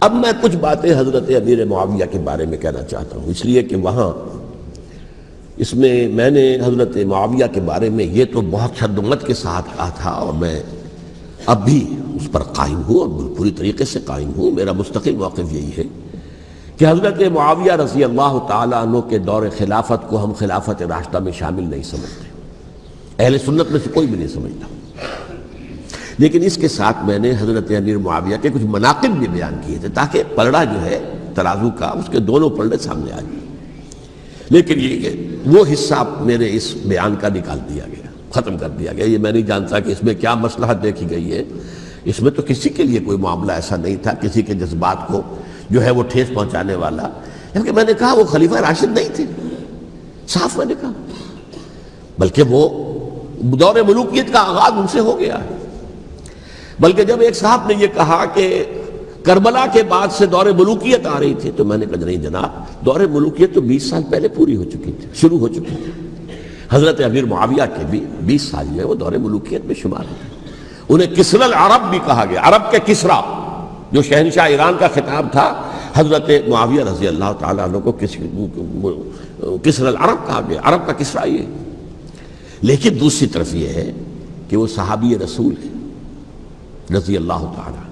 اب میں کچھ باتیں حضرت امیر معاویہ کے بارے میں کہنا چاہتا ہوں، اس لیے کہ وہاں اس میں نے حضرت معاویہ کے بارے میں یہ تو بہت شدت کے ساتھ کہا تھا، اور میں اب بھی اس پر قائم ہوں اور پوری طریقے سے قائم ہوں۔ میرا مستقل موقف یہی ہے کہ حضرت معاویہ رضی اللہ تعالیٰ عنہ کے دور خلافت کو ہم خلافت راشدہ میں شامل نہیں سمجھتے، اہل سنت میں سے کوئی بھی نہیں سمجھتا، لیکن اس کے ساتھ میں نے حضرت امیر معاویہ کے کچھ مناقب بھی بیان کیے تھے تاکہ پلڑا جو ہے ترازو کا اس کے دونوں پلڑے سامنے آ جائیں۔ لیکن یہ کہ وہ حصہ میرے اس بیان کا نکال دیا گیا، ختم کر دیا گیا۔ یہ میں نہیں جانتا کہ اس میں کیا مصلحت دیکھی گئی ہے، اس میں تو کسی کے لیے کوئی معاملہ ایسا نہیں تھا کسی کے جذبات کو جو ہے وہ ٹھیس پہنچانے والا، کیونکہ میں نے کہا وہ خلیفہ راشد نہیں تھے، صاف میں نے کہا، بلکہ وہ دور ملوکیت کا آغاز ان سے ہو گیا ہے۔ بلکہ جب ایک صاحب نے یہ کہا کہ کربلا کے بعد سے دور ملوکیت آ رہی تھی، تو میں نے کہا نہیں جناب، دور ملوکیت تو 20 سال پہلے پوری ہو چکی تھی، شروع ہو چکی تھی۔ حضرت امیر معاویہ کے بھی 20 سال جو ہے وہ دور ملوکیت میں شمار ہوتے ہیں۔ انہیں کسری العرب بھی کہا گیا، عرب کے کسریٰ، جو شہنشاہ ایران کا خطاب تھا، حضرت معاویہ رضی اللہ تعالیٰ عنہ کو کسری العرب کہا گیا، عرب کا کسریٰ یہ۔ لیکن دوسری طرف یہ ہے کہ وہ صحابی رسول ہے رضی اللہ تعالیٰ،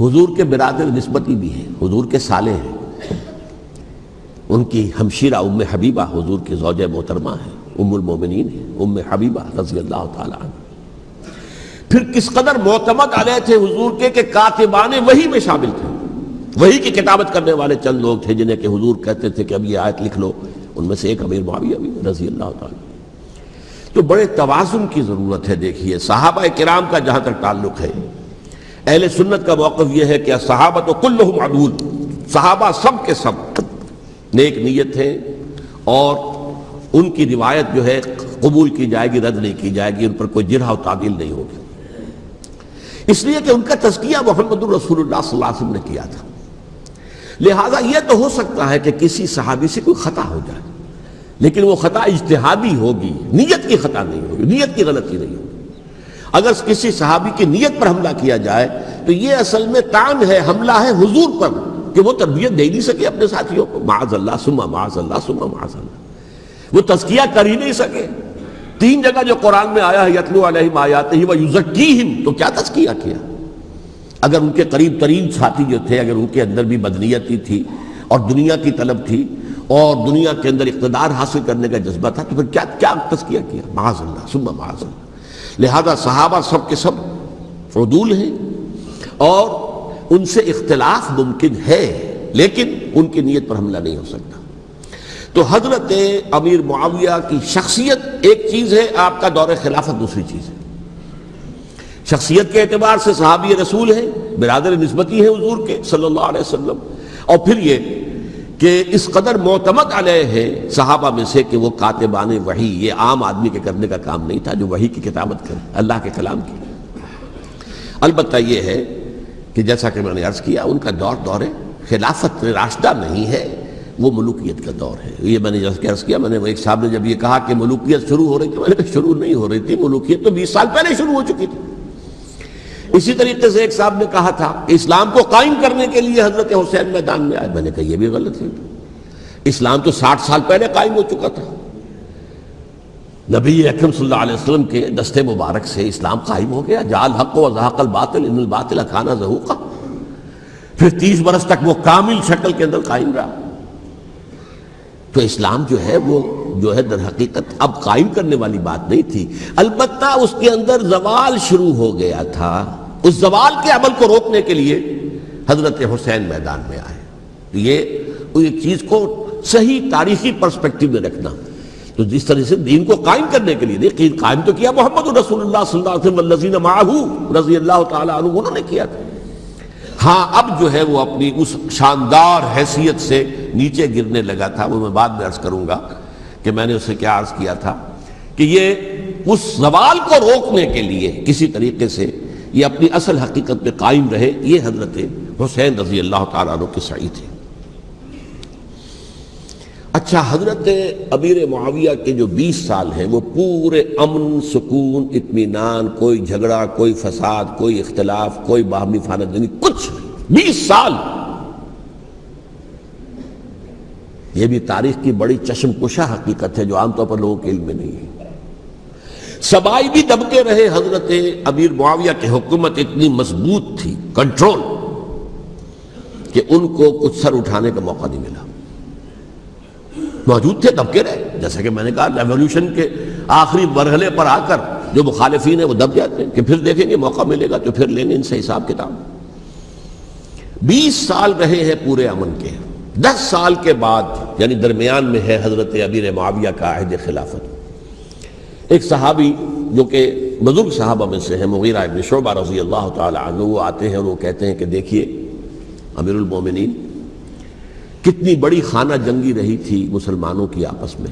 حضور کے برادر نسبتی بھی ہیں، حضور کے سالے ہیں، ان کی ہمشیرہ ام حبیبہ حضور کی زوجہ محترمہ ہیں، ام المومنین ہیں، ام حبیبہ رضی اللہ تعالیٰ عنہ۔ پھر کس قدر معتمد علیہ تھے حضور کے کہ کاتبان وحی میں شامل تھے، وحی کی کتابت کرنے والے چند لوگ تھے جنہیں کہ حضور کہتے تھے کہ اب یہ آیت لکھ لو، ان میں سے ایک امیر معاویہ بھی رضی اللہ تعالیٰ۔ تو بڑے توازن کی ضرورت ہے۔ دیکھیے صحابہ کرام کا جہاں تک تعلق ہے، اہل سنت کا موقف یہ ہے کہ صحابہ تو کلہم عدول، صحابہ سب کے سب نیک نیت ہیں، اور ان کی روایت جو ہے قبول کی جائے گی، رد نہیں کی جائے گی، ان پر کوئی جرح و تعدیل نہیں ہوگی، اس لیے کہ ان کا تزکیہ محمد رسول اللہ صلی اللہ علیہ وسلم نے کیا تھا۔ لہٰذا یہ تو ہو سکتا ہے کہ کسی صحابی سے کوئی خطا ہو جائے، لیکن وہ خطا اجتہادی ہوگی، نیت کی خطا نہیں ہوگی، نیت کی غلطی نہیں ہوگی۔ اگر کسی صحابی کی نیت پر حملہ کیا جائے تو یہ اصل میں طعن ہے، حملہ ہے حضور پر کہ وہ تربیت دے نہیں سکے اپنے ساتھیوں کو، معاذ اللہ ثم معاذ اللہ ثم معاذ اللہ، وہ تزکیہ کر ہی نہیں سکے۔ 3 جگہ جو قرآن میں آیا ہے یتلو علیہم آیاتہ ویزکیہم، تو کیا تزکیہ کیا؟ اگر ان کے قریب ترین ساتھی جو تھے، اگر ان کے اندر بھی بدنیتی تھی اور دنیا کی طلب تھی اور دنیا کے اندر اقتدار حاصل کرنے کا جذبہ تھا، تو پھر کیا تزکیہ کیا؟ معاذ اللہ ثم معاذ اللہ۔ لہذا صحابہ سب کے سب عدول ہیں، اور ان سے اختلاف ممکن ہے، لیکن ان کی نیت پر حملہ نہیں ہو سکتا۔ تو حضرت امیر معاویہ کی شخصیت ایک چیز ہے، آپ کا دور خلافت دوسری چیز ہے۔ شخصیت کے اعتبار سے صحابی رسول ہیں، برادر نسبتی ہیں حضور کے صلی اللہ علیہ وسلم، اور پھر یہ کہ اس قدر معتمد علیہ ہے صحابہ میں سے کہ وہ کاتبان وحی، یہ عام آدمی کے کرنے کا کام نہیں تھا جو وحی کی کتابت کرے، اللہ کے کلام کی۔ البتہ یہ ہے کہ جیسا کہ میں نے عرض کیا، ان کا دور خلافت راشدہ نہیں ہے، وہ ملوکیت کا دور ہے۔ یہ میں نے جیسا عرض کیا، میں نے ایک صاحب نے جب یہ کہا کہ ملوکیت شروع ہو رہی تھی، میں نے کہا شروع نہیں ہو رہی تھی، ملوکیت تو 20 سال پہلے شروع ہو چکی تھی۔ اسی طریقے سے ایک صاحب نے کہا تھا کہ اسلام کو قائم کرنے کے لیے حضرت حسین میدان میں آئے، میں نے کہا یہ بھی غلط ہے، اسلام تو 60 سال پہلے قائم ہو چکا تھا، نبی اکرم صلی اللہ علیہ وسلم کے دستے مبارک سے اسلام قائم ہو گیا، جاء الحق وزهق الباطل ان الباطل کان زهوقا، پھر 30 برس تک وہ کامل شکل کے اندر قائم رہا۔ تو اسلام جو ہے وہ جو ہے در حقیقت اب قائم کرنے والی بات نہیں تھی، البتہ اس کے اندر زوال شروع ہو گیا تھا، اس زوال کے عمل کو روکنے کے لیے حضرت حسین میدان میں آئے۔ یہ ایک چیز کو صحیح تاریخی پرسپیکٹو میں رکھنا، تو جس طرح سے دین کو قائم کرنے کے لیے دیکھیے قائم تو کیا محمد رسول اللہ صلی اللہ علیہ وسلم والذین معہ رضی اللہ تعالیٰ عنہ، انہوں نے کیا تھا۔ ہاں اب جو ہے وہ اپنی اس شاندار حیثیت سے نیچے گرنے لگا تھا، وہ میں بعد میں عرض کروں گا کہ میں نے اسے کیا عرض کیا تھا کہ یہ اس زوال کو روکنے کے لیے کسی طریقے سے یہ اپنی اصل حقیقت میں قائم رہے، یہ حضرت حسین رضی اللہ تعالیٰ عنہ کی سعی تھی۔ اچھا، حضرت امیر معاویہ کے جو 20 سال ہیں وہ پورے امن، سکون، اطمینان، کوئی جھگڑا، کوئی فساد، کوئی اختلاف، کوئی باہمی خانہ جنی، کچھ نہیں۔ 20 سال. یہ بھی تاریخ کی بڑی چشم کشا حقیقت ہے جو عام طور پر لوگوں کے علم میں نہیں ہے. سبائی بھی دبکے رہے. حضرت امیر معاویہ کی حکومت اتنی مضبوط تھی, کنٹرول, کہ ان کو کچھ سر اٹھانے کا موقع نہیں ملا. موجود تھے, دبکے رہے. جیسا کہ میں نے کہا, ریولوشن کے آخری مرحلے پر آ کر جو مخالفین ہیں وہ دب جاتے ہیں کہ پھر دیکھیں گے, موقع ملے گا تو پھر لیں گے ان سے حساب کتاب. 20 سال رہے ہیں پورے امن کے. 10 سال کے بعد یعنی درمیان میں ہے حضرت امیر معاویہ کا عہد خلافت. ایک صحابی جو کہ بزرگ صحابہ میں سے ہیں, مغیرہ ابن شعبہ رضی اللہ تعالی عنہ, وہ آتے ہیں اور وہ کہتے ہیں کہ دیکھیے امیر المومنین, کتنی بڑی خانہ جنگی رہی تھی مسلمانوں کی آپس میں,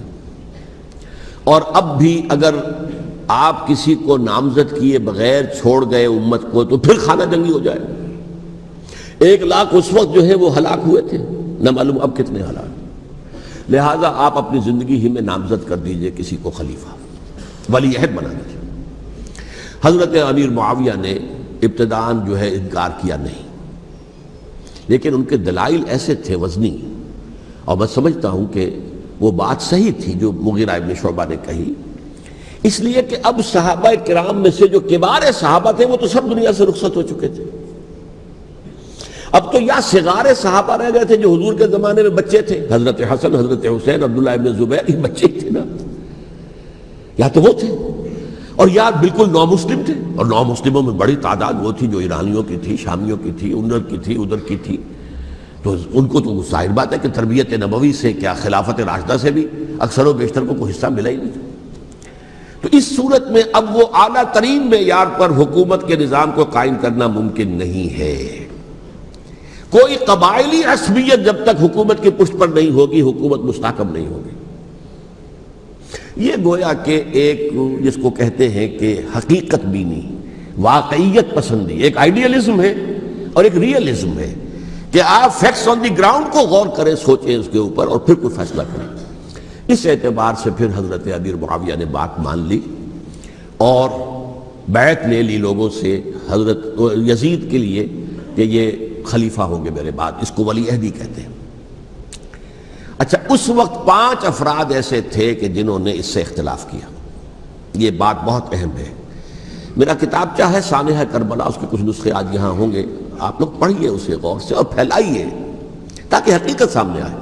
اور اب بھی اگر آپ کسی کو نامزد کیے بغیر چھوڑ گئے امت کو تو پھر خانہ جنگی ہو جائے. 1 لاکھ اس وقت جو ہے وہ ہلاک ہوئے تھے, نہ معلوم اب کتنے ہلاک. لہٰذا آپ اپنی زندگی ہی میں نامزد کر دیجئے کسی کو خلیفہ, ولی عہد بنا دیجئے. حضرت امیر معاویہ نے ابتداءً جو ہے انکار کیا نہیں, لیکن ان کے دلائل ایسے تھے وزنی, اور میں سمجھتا ہوں کہ وہ بات صحیح تھی جو مغیرہ ابن شعبہ نے کہی, اس لیے کہ اب صحابہ کرام میں سے جو کبار صحابہ تھے وہ تو سب دنیا سے رخصت ہو چکے تھے. اب تو یا صغار صحابہ رہ گئے تھے جو حضور کے زمانے میں بچے تھے, حضرت حسن, حضرت حسین, عبداللہ ابن زبیر, یہ بچے تھے نا, یا تو وہ تھے, اور یا بالکل نو مسلم تھے. اور نو مسلموں میں بڑی تعداد وہ تھی جو ایرانیوں کی تھی, شامیوں کی تھی, ادھر کی تھی. تو ان کو تو ظاہر بات ہے کہ تربیت نبوی سے کیا خلافت راشدہ سے بھی اکثر و بیشتر کو کوئی حصہ ملا ہی نہیں. تو اس صورت میں اب وہ اعلیٰ ترین معیار پر حکومت کے نظام کو قائم کرنا ممکن نہیں ہے. کوئی قبائلی عصبیت جب تک حکومت کی پشت پر نہیں ہوگی, حکومت مستحکم نہیں ہوگی. یہ گویا کہ ایک جس کو کہتے ہیں کہ حقیقت بینی, واقعیت پسندی, ایک آئیڈیلزم ہے اور ایک ریئلزم ہے کہ آپ فیکٹس آن دی گراؤنڈ کو غور کریں, سوچیں اس کے اوپر اور پھر کوئی فیصلہ کریں. اس اعتبار سے پھر حضرت امیر معاویہ نے بات مان لی اور بیعت لے لی لوگوں سے حضرت یزید کے لیے کہ یہ خلیفہ ہوں گے میرے بعد. اس کو ولی عہدی کہتے ہیں. اچھا, اس وقت 5 افراد ایسے تھے کہ جنہوں نے اس سے اختلاف کیا. یہ بات بہت اہم ہے. میرا کتابچہ ہے سانحہ کربلا, اس کے کچھ نسخے آج یہاں ہوں گے, آپ لوگ پڑھیے اسے غور سے اور پھیلائیے تاکہ حقیقت سامنے آئے.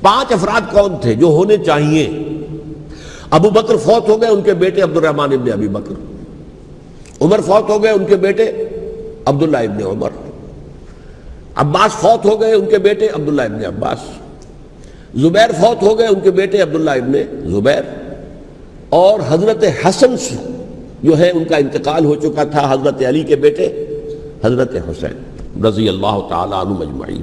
5 افراد کون تھے جو ہونے چاہیے؟ ابو بکر فوت ہو گئے, ان کے بیٹے عبد الرحمن ابن ابی بکر. عمر فوت ہو گئے, ان کے بیٹے عبداللہ ابن عمر. عباس فوت ہو گئے, ان کے بیٹے عبداللہ ابن عباس. زبیر فوت ہو گئے, ان کے بیٹے عبداللہ ابن زبیر. اور حضرت حسن جو ہے ان کا انتقال ہو چکا تھا, حضرت علی کے بیٹے حضرت حسین رضی اللہ تعالی عنہ اجمعین.